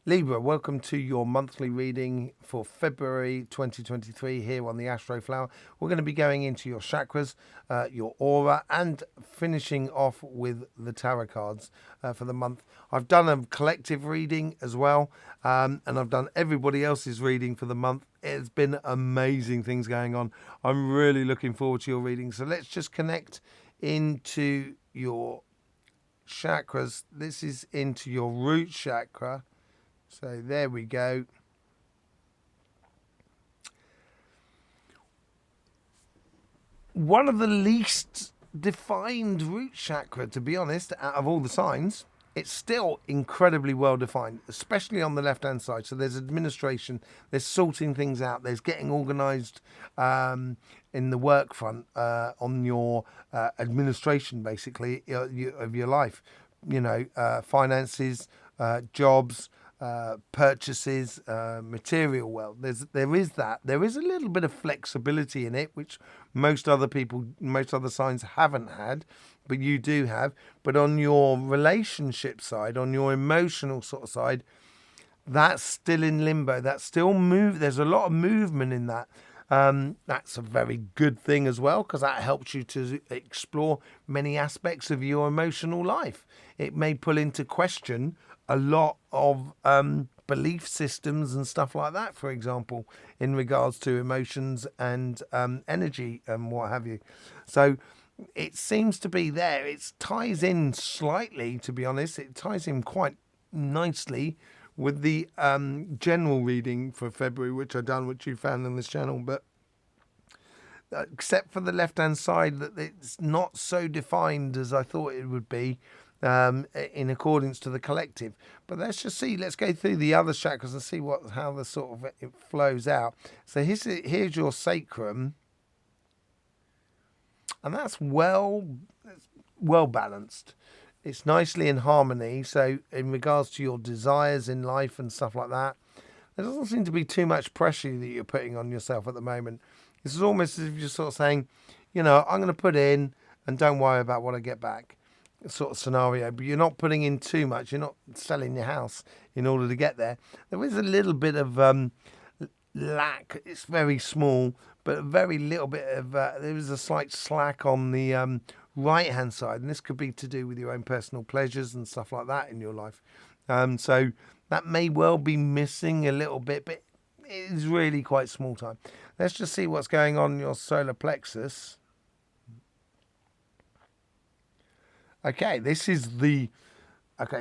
Libra, welcome to your monthly reading for February 2023 here on the Astroflower. We're going to be going into your chakras, your aura, and finishing off with the tarot cards for the month. I've done a collective reading as well, and I've done everybody else's reading for the month. It's been amazing things going on. I'm really looking forward to your reading. So let's just connect into your chakras. This is into your root chakra. So there we go. One of the least defined root chakra, to be honest, out of all the signs. It's still incredibly well defined, especially on the left hand side. So there's administration, there's sorting things out, there's getting organized in the work front on your administration, basically, of your life. You know, finances, jobs, purchases, material wealth. There is that. There is a little bit of flexibility in it, which most other signs haven't had, but you do have. But on your relationship side, on your emotional sort of side, that's still in limbo. That's still There's a lot of movement in that. That's a very good thing as well, because that helps you to explore many aspects of your emotional life. It may pull into question a lot of belief systems and stuff like that, for example, in regards to emotions and energy and what have you. So it seems to be there. It ties in slightly, to be honest. It ties in quite nicely with the general reading for February, which I've done, which you found on this channel. But except for the left-hand side, that it's not so defined as I thought it would be, in accordance to the collective. But let's just see. Let's go through the other chakras and see how the sort of it flows out. So here's your sacrum, and that's well balanced. It's nicely in harmony. So in regards to your desires in life and stuff like that, there doesn't seem to be too much pressure that you're putting on yourself at the moment. This is almost as if you're sort of saying, you know, I'm going to put in and don't worry about what I get back, sort of scenario. But you're not putting in too much. You're not selling your house in order to get there. There is a little bit of lack. It's very small, but a very little bit of there is a slight slack on the right hand side, and this could be to do with your own personal pleasures and stuff like that in your life. So that may well be missing a little bit, but it is really quite small time. Let's just see what's going on in your solar plexus. Okay,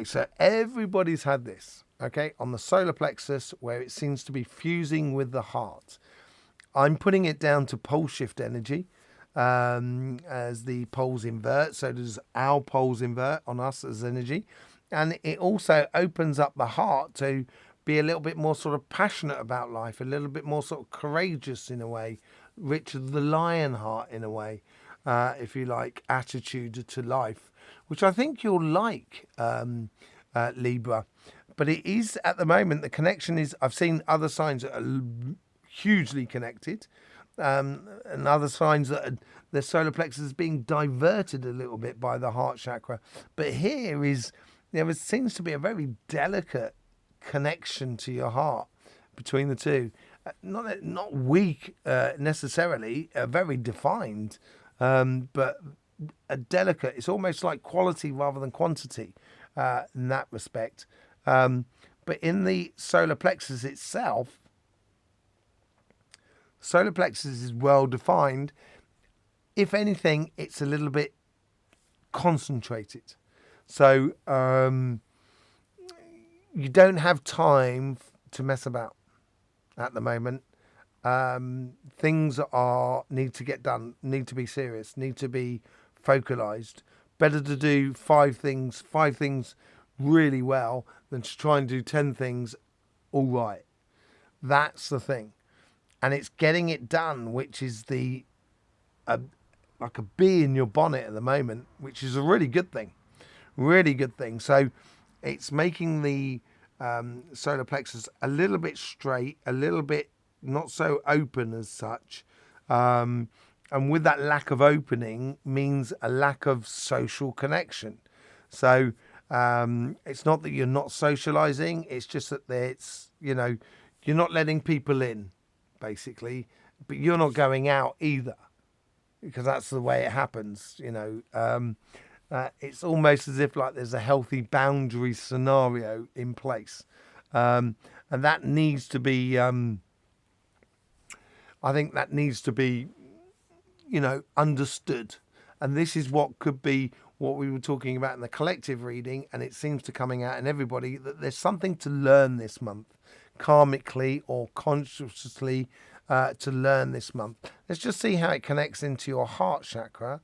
so everybody's had this, okay, on the solar plexus, where it seems to be fusing with the heart. I'm putting it down to pole shift energy, as the poles invert. So does our poles invert on us as energy. And it also opens up the heart to be a little bit more sort of passionate about life, a little bit more sort of courageous in a way, Richard the Lion heart in a way, if you like, attitude to life, which I think you'll like, Libra. But it is, at the moment, the connection is, I've seen other signs that are hugely connected, and other signs that the solar plexus is being diverted a little bit by the heart chakra. But there seems to be a very delicate connection to your heart between the two. Not weak necessarily, very defined, but a delicate. It's almost like quality rather than quantity in that respect. But in the solar plexus itself, solar plexus is well defined. If anything, it's a little bit concentrated. So you don't have time to mess about at the moment. Things need to get done, need to be serious, need to be focalized. Better to do five things really well than to try and do 10 things all right. That's the thing. And it's getting it done, which is like a bee in your bonnet at the moment, which is a really good thing. Really good thing. So it's making the solar plexus a little bit straight, a little bit not so open as such. And with that lack of opening means a lack of social connection. So It's not that you're not socializing. It's just that it's, you're not letting people in, basically, but you're not going out either, because that's the way it happens. It's almost as if like there's a healthy boundary scenario in place, and that needs to be. I think that needs to be, understood. And this is what could be what we were talking about in the collective reading, and it seems to coming out in everybody that there's something to learn this month, karmically or consciously, to learn this month. Let's just see how it connects into your heart chakra.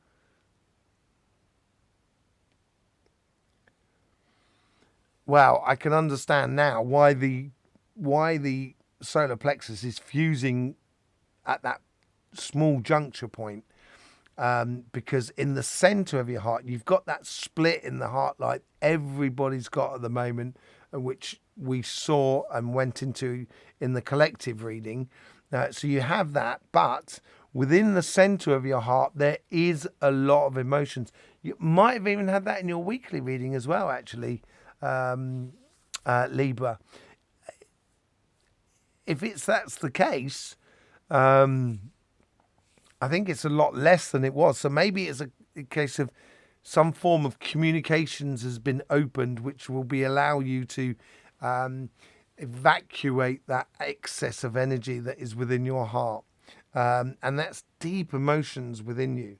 Wow, I can understand now why the solar plexus is fusing at that small juncture point, because in the center of your heart you've got that split in the heart like everybody's got at the moment, which we saw and went into in the collective reading. So you have that, but within the center of your heart there is a lot of emotions. You might have even had that in your weekly reading as well, actually, Libra. If that's the case, I think it's a lot less than it was. So maybe it's a case of some form of communications has been opened, which will allow you to evacuate that excess of energy that is within your heart. And that's deep emotions within you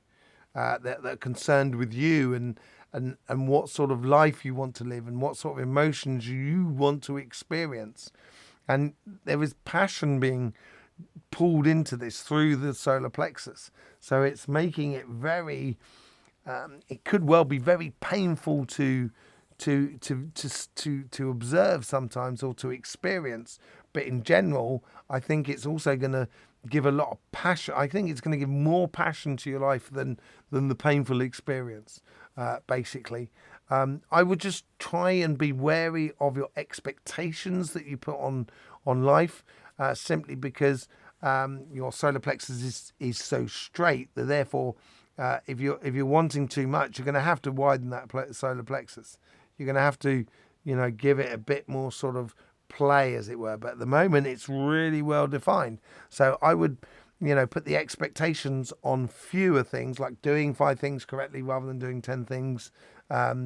that are concerned with you and what sort of life you want to live and what sort of emotions you want to experience. And there is passion being pulled into this through the solar plexus. So it's making it very, it could well be very painful to observe sometimes or to experience. But in general, I think it's also going to give a lot of passion. I think it's going to give more passion to your life than the painful experience, basically. I would just try and be wary of your expectations that you put on life, simply because your solar plexus is so straight that therefore, if you're wanting too much, you're going to have to widen that solar plexus. You're going to have to, give it a bit more sort of play, as it were. But at the moment, it's really well defined. So I would, put the expectations on fewer things, like doing 5 things correctly rather than doing 10 things,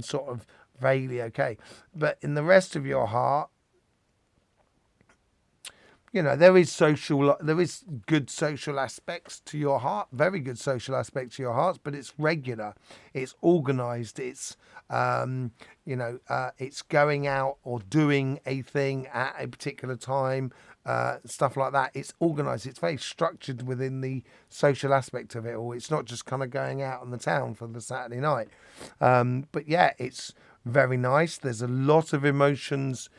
sort of vaguely okay. But in the rest of your heart, there is good social aspects to your heart, very good social aspects to your heart, but it's regular, it's organized, it's, it's going out or doing a thing at a particular time, stuff like that. It's organized, it's very structured within the social aspect of it all. It's not just kind of going out on the town for the Saturday night. But yeah, it's very nice. There's a lot of emotions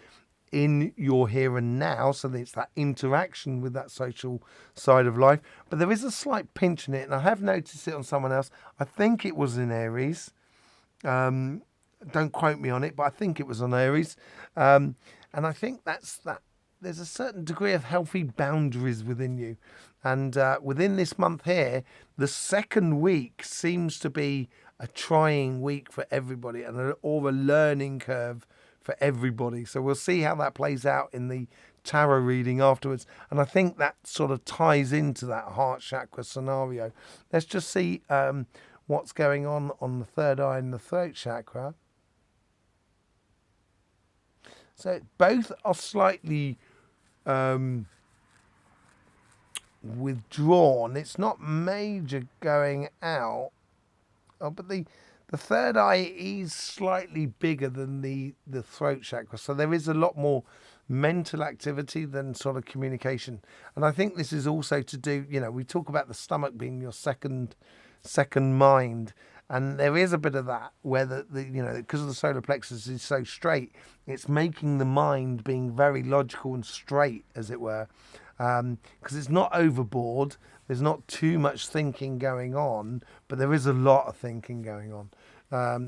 in your here and now, so it's that interaction with that social side of life. But there is a slight pinch in it, and I have noticed it on someone else. I think it was in Aries. Don't quote me on it, but I think it was on Aries. And I think that's that. There's a certain degree of healthy boundaries within you. And within this month here, the second week seems to be a trying week for everybody, or a learning curve for everybody. So we'll see how that plays out in the tarot reading afterwards. And I think that sort of ties into that heart chakra scenario. Let's just see what's going on the third eye and the throat chakra. So both are slightly withdrawn. It's not major going out. Oh, but the third eye is slightly bigger than the throat chakra. So there is a lot more mental activity than sort of communication. And I think this is also to do, we talk about the stomach being your second mind. And there is a bit of that where because of the solar plexus is so straight, it's making the mind being very logical and straight, as it were. Because it's not overboard. There's not too much thinking going on, but there is a lot of thinking going on.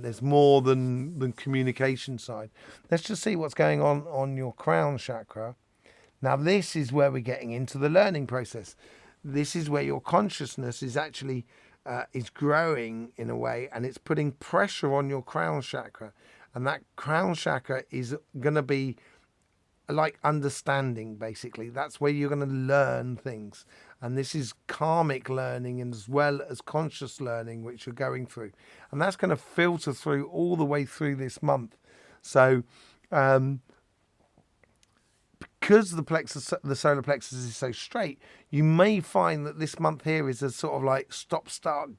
There's more than communication side. Let's just see what's going on your crown chakra. Now, this is where we're getting into the learning process. This is where your consciousness is actually is growing in a way, and it's putting pressure on your crown chakra. And that crown chakra is going to be like understanding, basically. That's where you're going to learn things. And this is karmic learning as well as conscious learning, which you're going through. And that's going to filter through all the way through this month. So, because the solar plexus is so straight, you may find that this month here is a sort of like stop-start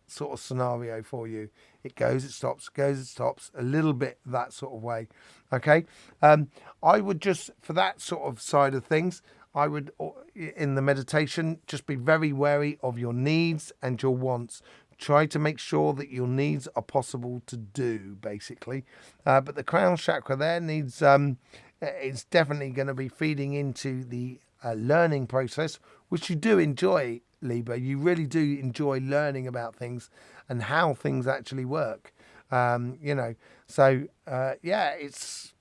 sort of scenario for you. It goes, it stops, goes, it stops, a little bit that sort of way. Okay. I would just, for that sort of side of things, I would, in the meditation, just be very wary of your needs and your wants. Try to make sure that your needs are possible to do, basically. But the crown chakra there needs, it's definitely going to be feeding into the learning process, which you do enjoy, Libra. You really do enjoy learning about things and how things actually work. So it's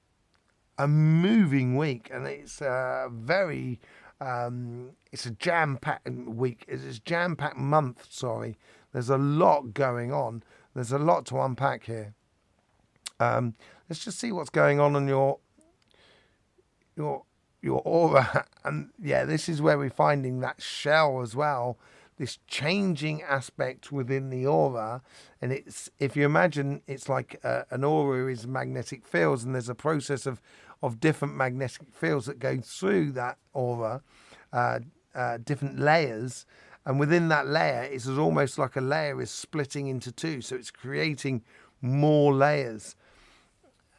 a moving week, and it's very it's a jam-packed week. It's a jam-packed month, sorry. There's a lot going on. There's a lot to unpack here. Let's just see what's going on your aura. And yeah, this is where we're finding that shell as well, this changing aspect within the aura. And it's, if you imagine, it's like an aura is magnetic fields, and there's a process of different magnetic fields that go through that aura, different layers. And within that layer, it's almost like a layer is splitting into two. So it's creating more layers.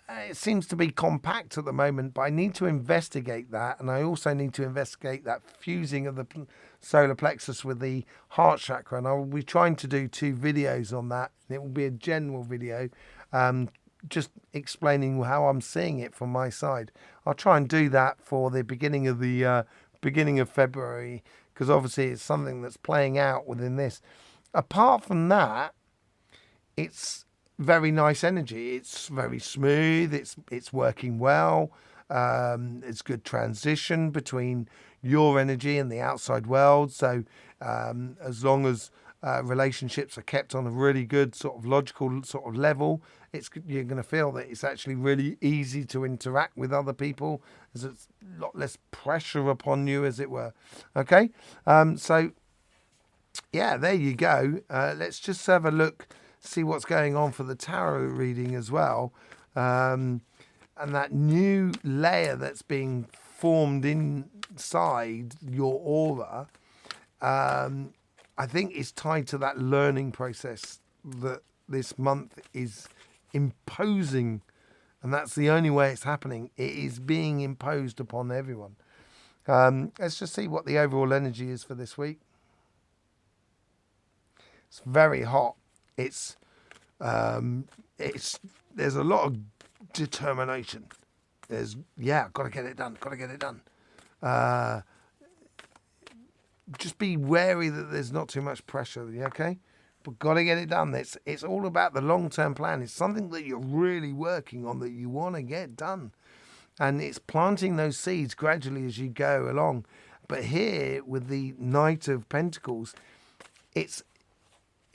It seems to be compact at the moment, but I need to investigate that. And I also need to investigate that fusing of the solar plexus with the heart chakra. And I will be trying to do 2 videos on that. It will be a general video, just explaining how I'm seeing it from my side. I'll try and do that for the beginning of February, because obviously it's something that's playing out within this. Apart from that, it's very nice energy. It's very smooth. It's working well. It's good transition between your energy and the outside world. So as long as relationships are kept on a really good sort of logical sort of level, you're going to feel that it's actually really easy to interact with other people. There's a lot less pressure upon you, as it were. Okay, so yeah, there you go. Let's just have a look, see what's going on for the tarot reading as well, and that new layer that's being formed inside your aura. I think is tied to that learning process that this month is imposing, and that's the only way it's happening. It is being imposed upon everyone. Let's just see what the overall energy is for this week. It's very hot. It's there's a lot of determination. There's got to get it done. Just be wary that there's not too much pressure. Okay, but got to get it done. It's all about the long-term plan. It's something that you're really working on, that you want to get done, and it's planting those seeds gradually as you go along. But here with the Knight of Pentacles, it's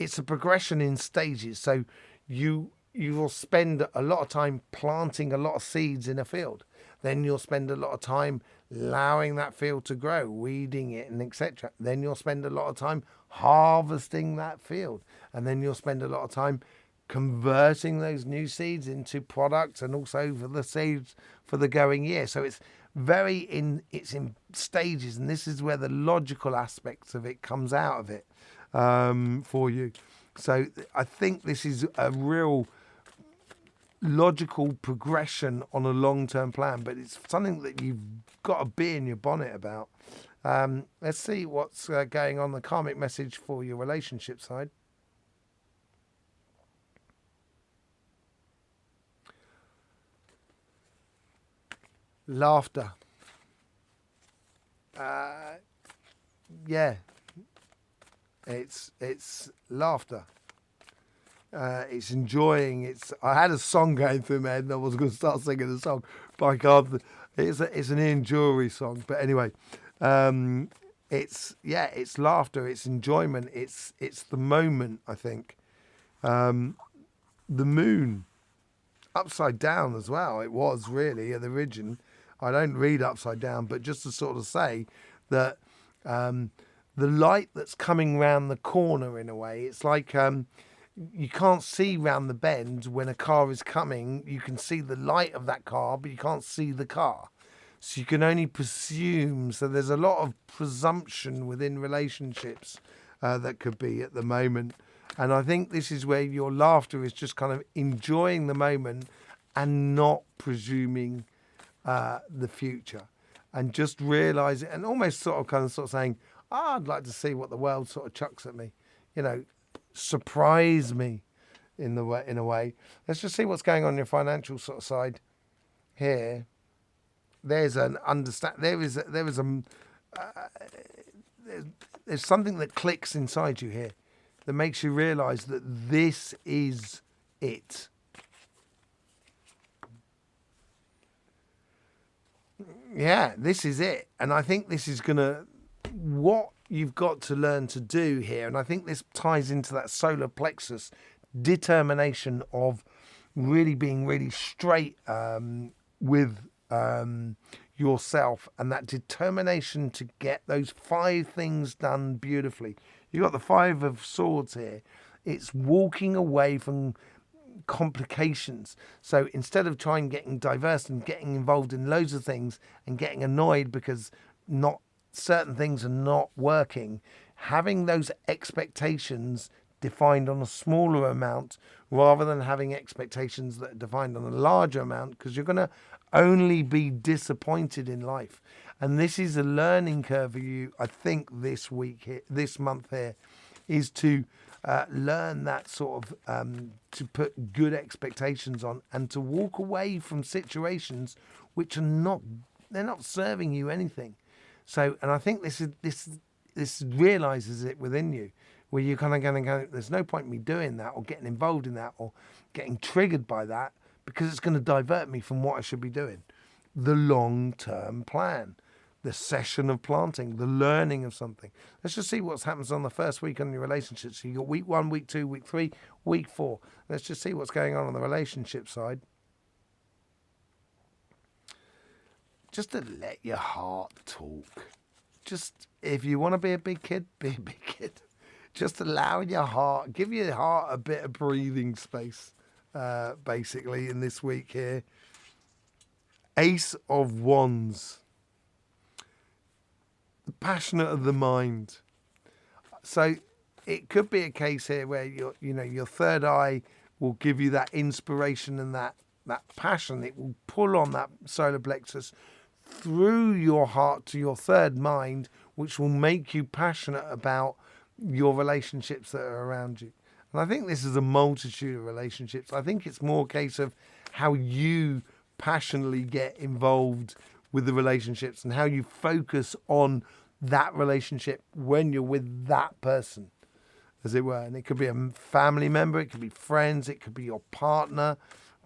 a progression in stages. So you will spend a lot of time planting a lot of seeds in a field. Then you'll spend a lot of time allowing that field to grow, weeding it, and etc. Then you'll spend a lot of time harvesting that field. And then you'll spend a lot of time converting those new seeds into products, and also for the seeds for the going year. So it's in stages, and this is where the logical aspects of it comes out of it for you. So I think this is a real logical progression on a long-term plan, but it's something that you've got to be in your bonnet about. Let's see what's going on, the karmic message for your relationship side. Laughter. It's laughter. It's enjoying. I had a song going through my head, and I was going to start singing the song, but I can't. It's an Ian Jury song, but anyway, it's laughter. It's enjoyment. It's the moment. I think the moon. upside down as well. It was really at the origin. I don't read upside down, but just to sort of say that the light that's coming round the corner, in a way, it's like you can't see round the bend when a car is coming. You can see the light of that car, but you can't see the car. So you can only presume. So there's a lot of presumption within relationships that could be at the moment. And I think this is where your laughter is just kind of enjoying the moment and not presuming the future, and just realising and almost sort of saying, I'd like to see what the world sort of chucks at me, surprise me in a way. Let's just see what's going on your financial sort of side here. There's something that clicks inside you here that makes you realise that this is it. Yeah, this is it. And I think this is what you've got to learn to do here, and I think this ties into that solar plexus determination of really being really straight with yourself, and that determination to get those 5 things done beautifully. You got the 5 of Swords here. It's walking away from complications. So instead of trying getting diverse and getting involved in loads of things and getting annoyed because not certain things are not working, having those expectations defined on a smaller amount rather than having expectations that are defined on a larger amount, because you're going to only be disappointed in life. And this is a learning curve for you, I think, this month here, is to learn that sort of to put good expectations on and to walk away from situations which are they're not serving you anything. So, and I think this realizes it within you, where you're kind of going to go, there's no point in me doing that or getting involved in that or getting triggered by that, because it's going to divert me from what I should be doing. The long-term plan, the session of planting, the learning of something. Let's just see what happens on the first week on your relationship. So you got week 1, week 2, week 3, week 4. Let's just see what's going on the relationship side. Just to let your heart talk. Just, if you want to be a big kid, be a big kid. Just allow your heart, give your heart a bit of breathing space, basically, in this week here. Ace of Wands. The passionate of the mind. So it could be a case here where your third eye will give you that inspiration and that passion. It will pull on that solar plexus through your heart to your third mind, which will make you passionate about your relationships that are around you. And I think this is a multitude of relationships. I think it's more a case of how you passionately get involved with the relationships and how you focus on that relationship when you're with that person, as it were. And it could be a family member, it could be friends, it could be your partner,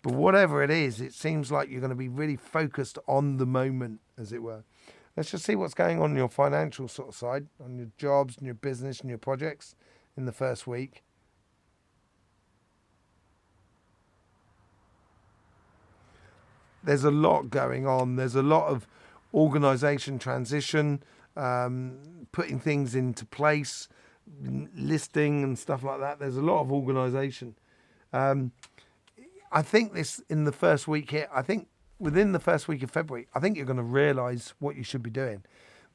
but whatever it is, it seems like you're going to be really focused on the moment, as it were. Let's just see what's going on your financial sort of side, on your jobs and your business and your projects in the first week. There's a lot going on. There's a lot of organisation transition, putting things into place, listing and stuff like that. There's a lot of organisation. I think this in the first week here, I think within the first week of February, I think you're going to realise what you should be doing.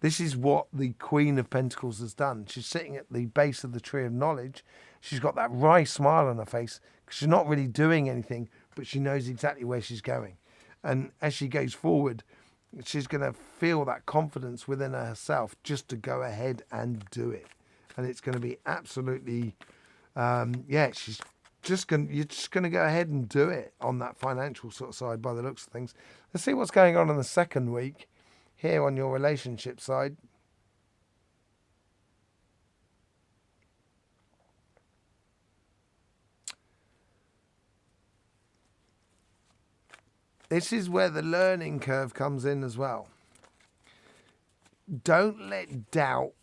This is what the Queen of Pentacles has done. She's sitting at the base of the tree of knowledge. She's got that wry smile on her face because she's not really doing anything, but she knows exactly where she's going. And as she goes forward, she's going to feel that confidence within herself just to go ahead and do it. And it's going to be absolutely, she's you're just going to go ahead and do it on that financial sort of side by the looks of things. Let's see what's going on in the second week here on your relationship side. This is where the learning curve comes in as well. Don't let doubt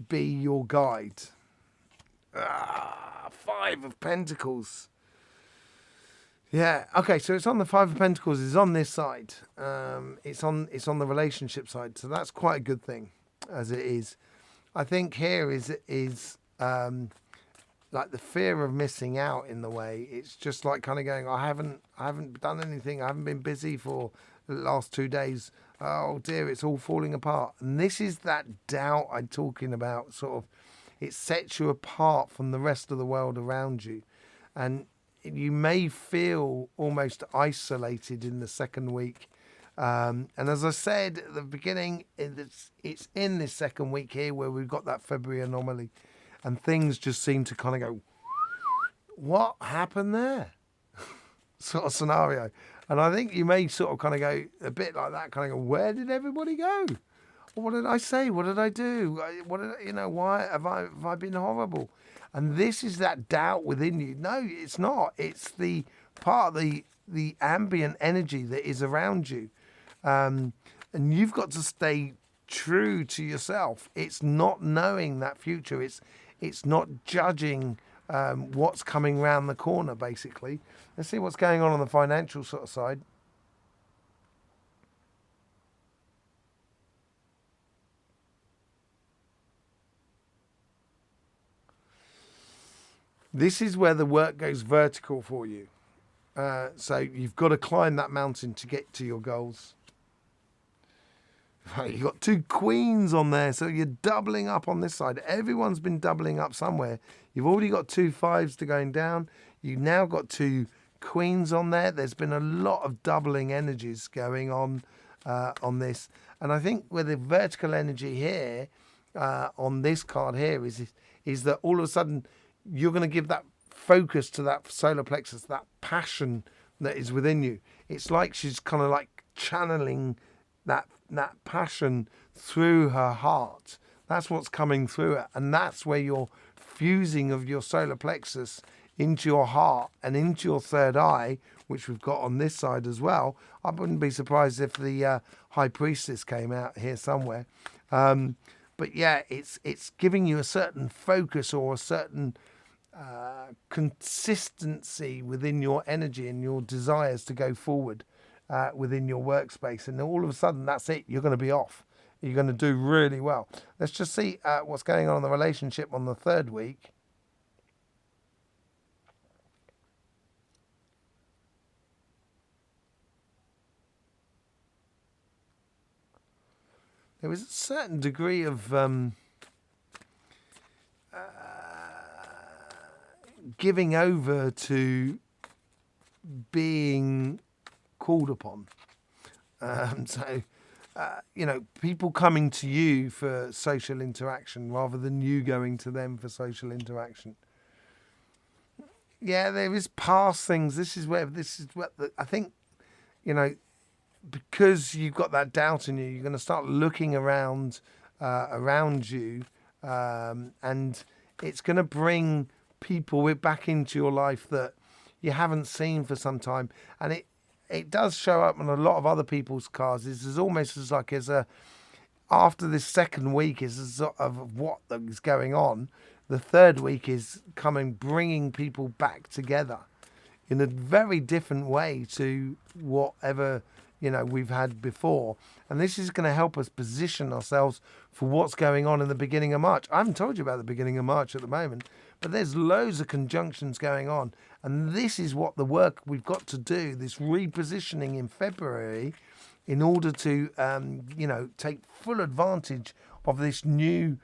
be your guide. 5 of Pentacles. Yeah. Okay. So it's on the Five of Pentacles. It's on this side. It's on the relationship side. So that's quite a good thing, as it is. I think here is like the fear of missing out in the way. It's just like kind of going, I haven't done anything. I haven't been busy for the last 2 days. Oh dear, it's all falling apart. And this is that doubt I'm talking about. Sort of, it sets you apart from the rest of the world around you, and you may feel almost isolated in the second week. And as I said at the beginning, it's in this second week here where we've got that February anomaly, and things just seem to kind of go, what happened there? Sort of scenario. And I think you may sort of kind of go a bit like that, kind of go, where did everybody go? What did I say? What did I do? Why have I been horrible? And this is that doubt within you. No, it's not. It's the part of the ambient energy that is around you. And you've got to stay true to yourself. It's not knowing that future. It's not judging what's coming round the corner, basically. Let's see what's going on the financial sort of side. This is where the work goes vertical for you. So you've got to climb that mountain to get to your goals. You've got 2 queens on there, so you're doubling up on this side. Everyone's been doubling up somewhere. You've already got 2 5s to going down. You've now got 2 queens on there. There's been a lot of doubling energies going on this. And I think with the vertical energy here, on this card here, is that all of a sudden you're going to give that focus to that solar plexus, that passion that is within you. It's like she's kind of like channeling that passion through her heart. That's what's coming through it, and that's where you're fusing of your solar plexus into your heart and into your third eye, which we've got on this side as well. I wouldn't be surprised if the High Priestess came out here somewhere. But yeah, it's giving you a certain focus or a certain consistency within your energy and your desires to go forward within your workspace. And all of a sudden, that's it. You're going to be off. You're going to do really well. Let's just see what's going on in the relationship on the third week. There was a certain degree of giving over to being called upon. People coming to you for social interaction rather than you going to them for social interaction. Yeah, there is past things. This is what I think, because you've got that doubt in you, you're going to start looking around you, and it's going to bring people back into your life that you haven't seen for some time. And it does show up on a lot of other people's cards. It's almost as like after this second week is a sort of what is going on. The third week is bringing people back together in a very different way to whatever we've had before. And this is going to help us position ourselves for what's going on in the beginning of March. I haven't told you about the beginning of March at the moment, but there's loads of conjunctions going on. And this is what the work we've got to do, this repositioning in February, in order to, take full advantage of this new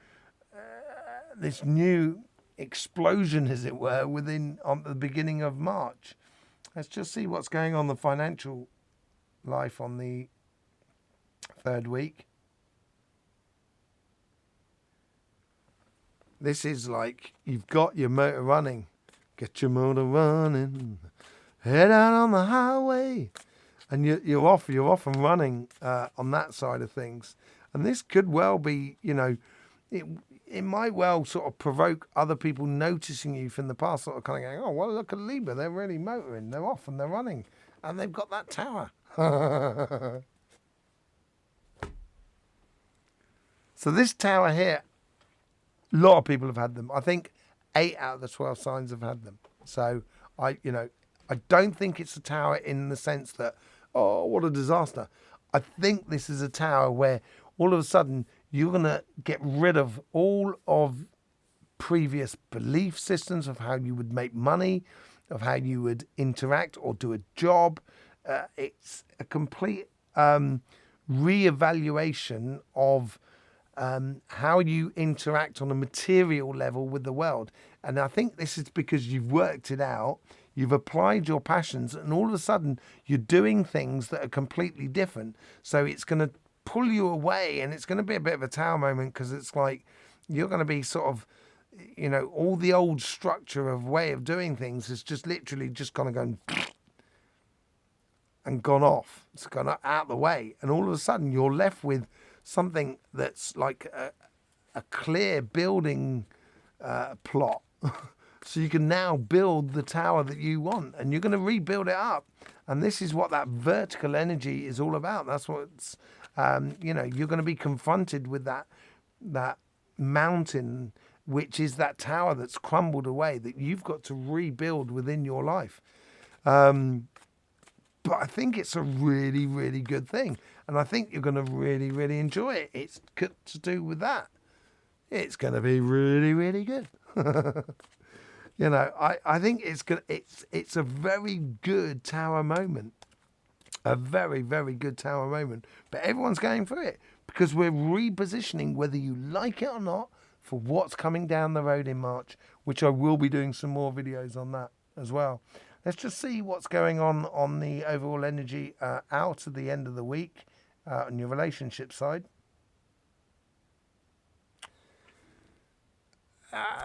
explosion, as it were, on the beginning of March. Let's just see what's going on the financial life on the third week. This is like you've got your motor running. Get your motor running. Head out on the highway. And you're off and running on that side of things. And this could well be, it might well sort of provoke other people noticing you from the past, sort of kind of going, oh, well, look at Libra. They're really motoring. They're off and they're running. And they've got that tower. So this tower here, a lot of people have had them. I think 8 out of the 12 signs have had them. So I don't think it's a tower in the sense that, oh, what a disaster. I think this is a tower where all of a sudden you're going to get rid of all of previous belief systems of how you would make money, of how you would interact or do a job. It's a complete re-evaluation of how you interact on a material level with the world. And I think this is because you've worked it out, you've applied your passions, and all of a sudden you're doing things that are completely different. So it's going to pull you away, and it's going to be a bit of a tower moment, because it's like you're going to be sort of, you know, all the old structure of way of doing things is just literally just kind of going and gone off. It's gone out the way, and all of a sudden you're left with something that's like a clear building plot. So you can now build the tower that you want, and you're going to rebuild it up. And this is what that vertical energy is all about. That's what's, you know, you're going to be confronted with that mountain, which is that tower that's crumbled away, that you've got to rebuild within your life. But I think it's a really, really good thing. And I think you're going to really, really enjoy it. It's got to do with that. It's going to be really, really good. You know, I think it's a very good tower moment. A very, very good tower moment. But everyone's going through it because we're repositioning, whether you like it or not, for what's coming down the road in March, which I will be doing some more videos on that as well. Let's just see what's going on the overall energy out at the end of the week on your relationship side.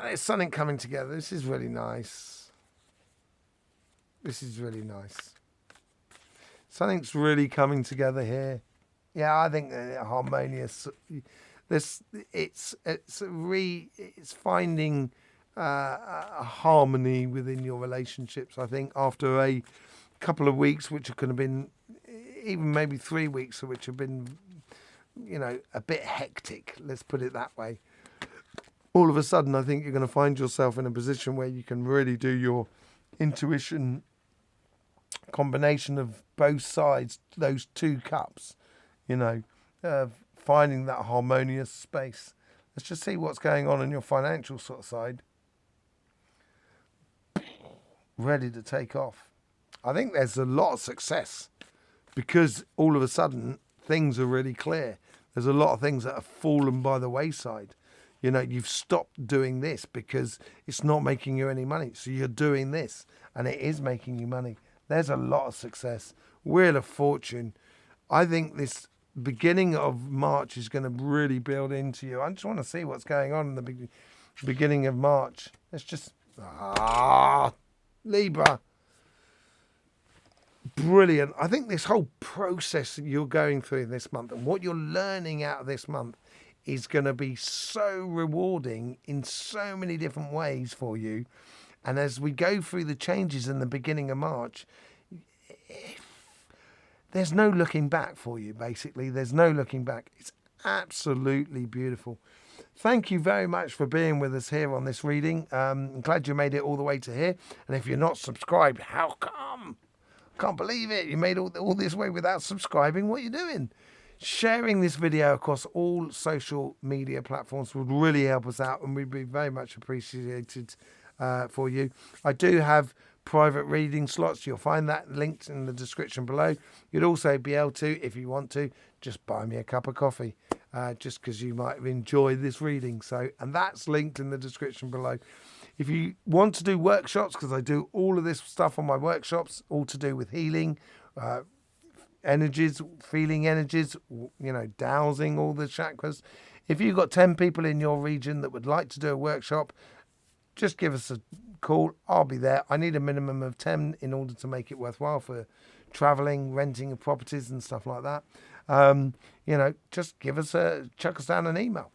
There's something coming together. This is really nice. This is really nice. Something's really coming together here. Yeah, I think harmonious. It's finding a harmony within your relationships. I think after a couple of weeks, which could have been even maybe 3 weeks, which have been, you know, a bit hectic. Let's put it that way. All of a sudden, I think you're going to find yourself in a position where you can really do your intuition combination of both sides, those two cups, you know, finding that harmonious space. Let's just see what's going on your financial sort of side. Ready to take off. I think there's a lot of success because all of a sudden things are really clear. There's a lot of things that have fallen by the wayside. You know, you've stopped doing this because it's not making you any money. So you're doing this and it is making you money. There's a lot of success. Wheel of Fortune. I think this beginning of March is going to really build into you. I just want to see what's going on in the beginning of March. Let's just... Libra. Brilliant. I think this whole process that you're going through this month and what you're learning out of this month is going to be so rewarding in so many different ways for you. And as we go through the changes in the beginning of March, there's no looking back for you, basically. There's no looking back. It's absolutely beautiful. Thank you very much for being with us here on this reading. I'm glad you made it all the way to here. And if you're not subscribed, how come? Can't believe it. You made all this way without subscribing. What are you doing? Sharing this video across all social media platforms would really help us out, and we'd be very much appreciated for you. I do have private reading slots. You'll find that linked in the description below. You'd also be able to, if you want to, just buy me a cup of coffee, just because you might enjoy this reading. So, and that's linked in the description below. If you want to do workshops, because I do all of this stuff on my workshops, all to do with healing, energies, feeling energies, you know, dowsing all the chakras. If you've got 10 people in your region that would like to do a workshop, just give us a call. I'll be there. I need a minimum of 10 in order to make it worthwhile for traveling, renting of properties and stuff like that. You know, just chuck us down an email.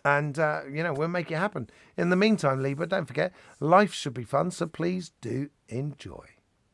And, you know, we'll make it happen. In the meantime, Libra, don't forget, life should be fun, so please do enjoy.